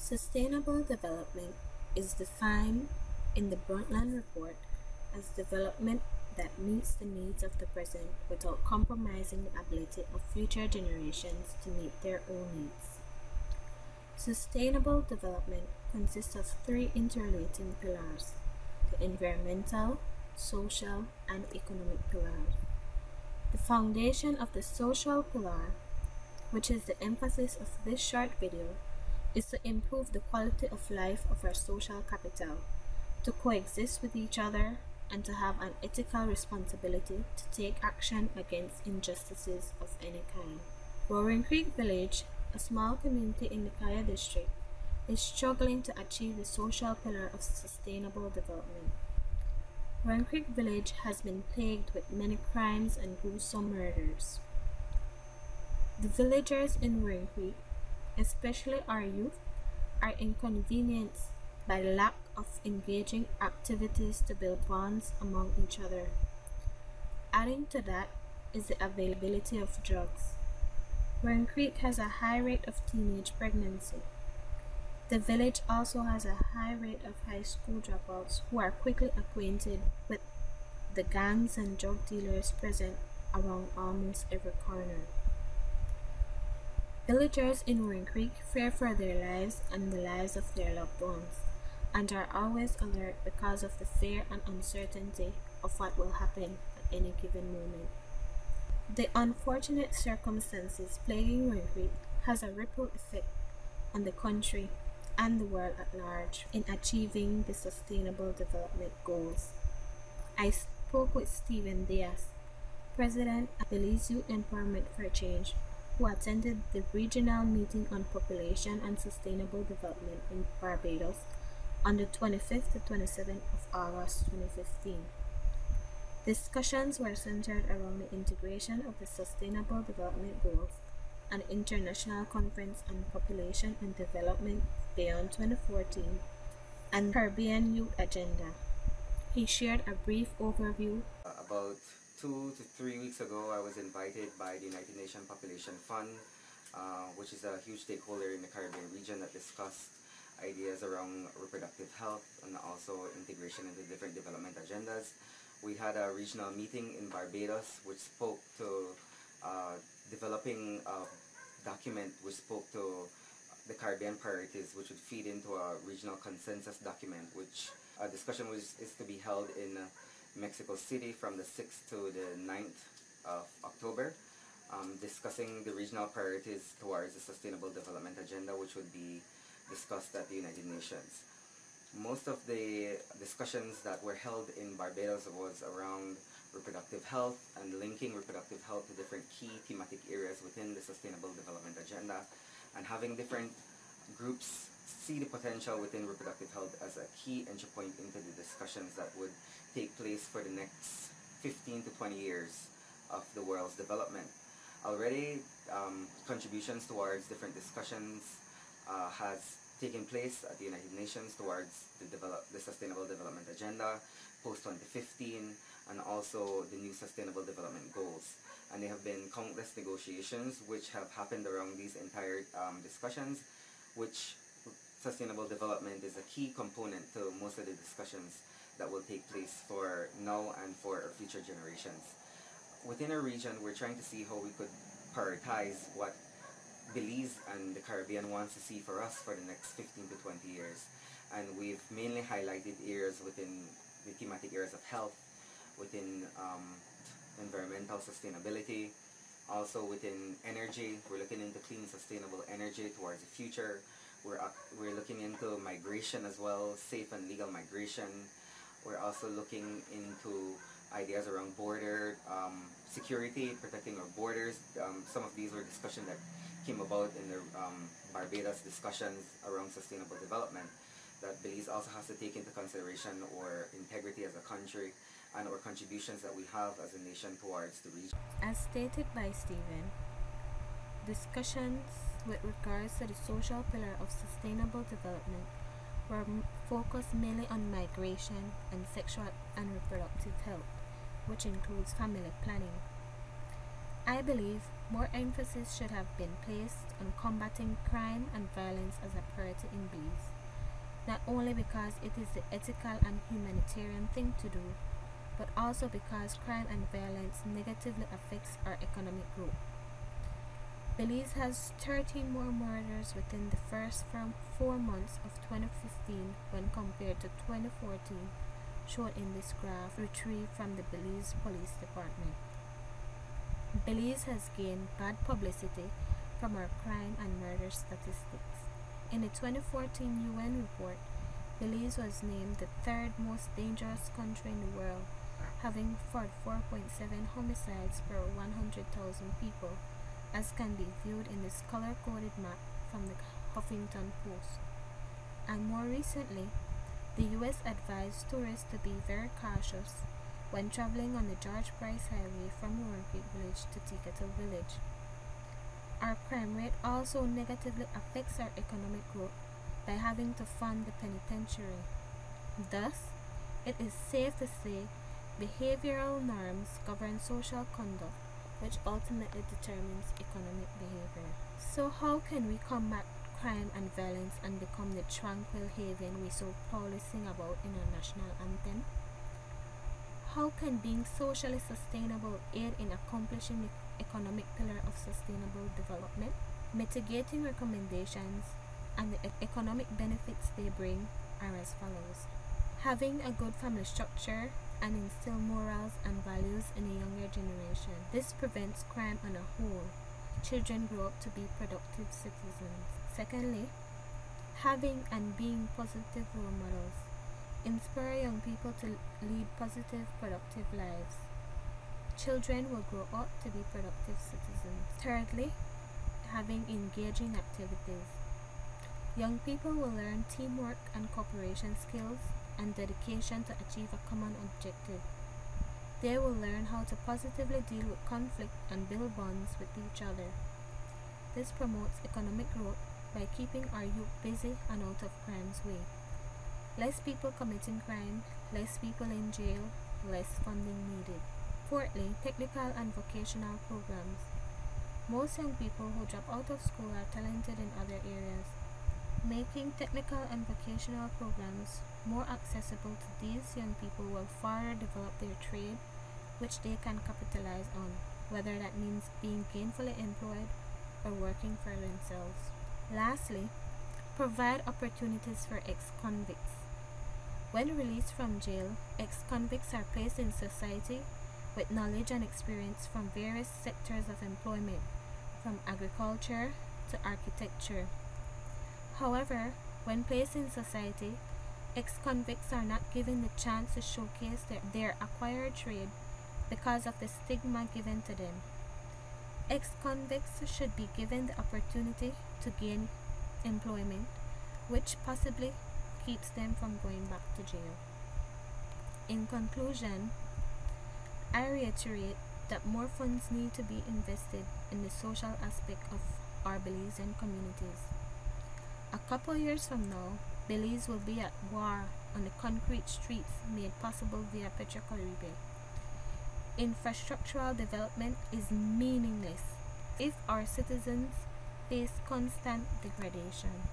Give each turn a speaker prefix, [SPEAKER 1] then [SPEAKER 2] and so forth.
[SPEAKER 1] Sustainable development is defined in the Brundtland Report as development that meets the needs of the present without compromising the ability of future generations to meet their own needs. Sustainable development consists of three interrelating pillars: the environmental, social, and economic pillars. The foundation of the social pillar, which is the emphasis of this short video, is to improve the quality of life of our social capital, to coexist with each other, and to have an ethical responsibility to take action against injustices of any kind. Roaring Creek Village, a small community in the Kaya district, is struggling to achieve the social pillar of sustainable development. Roaring Creek Village has been plagued with many crimes and gruesome murders. The villagers in Roaring Creek, especially our youth, are inconvenienced by lack of engaging activities to build bonds among each other. Adding to that is the availability of drugs. Roaring Creek has a high rate of teenage pregnancy. The village also has a high rate of high school dropouts who are quickly acquainted with the gangs and drug dealers present around almost every corner. Villagers in Roaring Creek fear for their lives and the lives of their loved ones, and are always alert because of the fear and uncertainty of what will happen at any given moment. The unfortunate circumstances plaguing Roaring Creek has a ripple effect on the country and the world at large in achieving the Sustainable Development Goals. I spoke with Stephen Diaz, President of Belize Youth Empowerment for Change, who attended the regional meeting on population and sustainable development in Barbados on the 25th to 27th of August 2015. Discussions were centered around the integration of the Sustainable Development Goals, an international conference on population and development beyond 2014, and Caribbean Youth Agenda. He shared a brief overview.
[SPEAKER 2] About 2 to 3 weeks ago, I was invited by the United Nations Population Fund, which is a huge stakeholder in the Caribbean region, that discussed ideas around reproductive health and also integration into different development agendas. We had a regional meeting in Barbados which spoke to developing a document which spoke to the Caribbean priorities, which would feed into a regional consensus document, which a discussion is to be held in Mexico City from the 6th to the 9th of October, discussing the regional priorities towards the Sustainable Development Agenda, which would be discussed at the United Nations. Most of the discussions that were held in Barbados was around reproductive health and linking reproductive health to different key thematic areas within the Sustainable Development Agenda, and having different groups see the potential within reproductive health as a key entry point into the discussions that would take place for the next 15 to 20 years of the world's development. Already, contributions towards different discussions has taken place at the United Nations towards the Sustainable Development Agenda, post-2015, and also the new Sustainable Development Goals. And there have been countless negotiations which have happened around these entire discussions, which sustainable development is a key component to most of the discussions that will take place for now and for our future generations. Within our region, we're trying to see how we could prioritize what Belize and the Caribbean wants to see for us for the next 15 to 20 years. And we've mainly highlighted areas within the thematic areas of health, within environmental sustainability, also within energy. We're looking into clean, sustainable energy towards the future. We're looking into migration as well, safe and legal migration. We're also looking into ideas around border security, protecting our borders. Some of these were discussions that came about in the Barbados discussions around sustainable development, that Belize also has to take into consideration our integrity as a country and our contributions that we have as a nation towards the region.
[SPEAKER 1] As stated by Stephen, discussions with regards to the social pillar of sustainable development were focused mainly on migration and sexual and reproductive health, which includes family planning. I believe More emphasis should have been placed on combating crime and violence as a priority in Belize, not only because it is the ethical and humanitarian thing to do, but also because crime and violence negatively affects our economic growth. Belize has 13 more murders within the first 4 months of 2015 when compared to 2014, shown in this graph retrieved from the Belize Police Department. Belize has gained bad publicity from our crime and murder statistics. In the 2014 UN report, Belize was named the third most dangerous country in the world, having 44.7 homicides per 100,000 people, as can be viewed in this color-coded map from the Huffington Post. And more recently, the US advised tourists to be very cautious when traveling on the George Price Highway from Roaring Creek Village to Teekettle Village. Our crime rate also negatively affects our economic growth by having to fund the penitentiary. Thus, it is safe to say behavioral norms govern social conduct, which ultimately determines economic behavior. So how can we combat crime and violence and become the tranquil haven we so proudly sing about in our national anthem? How can being socially sustainable aid in accomplishing the economic pillar of sustainable development? Mitigating recommendations and the economic benefits they bring are as follows. Having a good family structure and instill morals and values in a younger generation. This prevents crime on a whole. Children grow up to be productive citizens. Secondly, having and being positive role models. Inspire young people to lead positive, productive lives. Children will grow up to be productive citizens. Thirdly, having engaging activities. Young people will learn teamwork and cooperation skills and dedication to achieve a common objective. They will learn how to positively deal with conflict and build bonds with each other. This promotes economic growth by keeping our youth busy and out of crime's way. Less people committing crime, less people in jail, less funding needed. Fourthly, technical and vocational programs. Most young people who drop out of school are talented in other areas. Making technical and vocational programs more accessible to these young people will further develop their trade, which they can capitalize on, whether that means being gainfully employed or working for themselves. Lastly, provide opportunities for ex-convicts. When released from jail, ex-convicts are placed in society with knowledge and experience from various sectors of employment, from agriculture to architecture. However, when placed in society, ex-convicts are not given the chance to showcase their acquired trade because of the stigma given to them. Ex-convicts should be given the opportunity to gain employment, which possibly keeps them from going back to jail. In conclusion, I reiterate that more funds need to be invested in the social aspect of our Belizean communities. A couple years from now, Belize will be at war on the concrete streets made possible via Petrocaribe. Infrastructural development is meaningless if our citizens face constant degradation.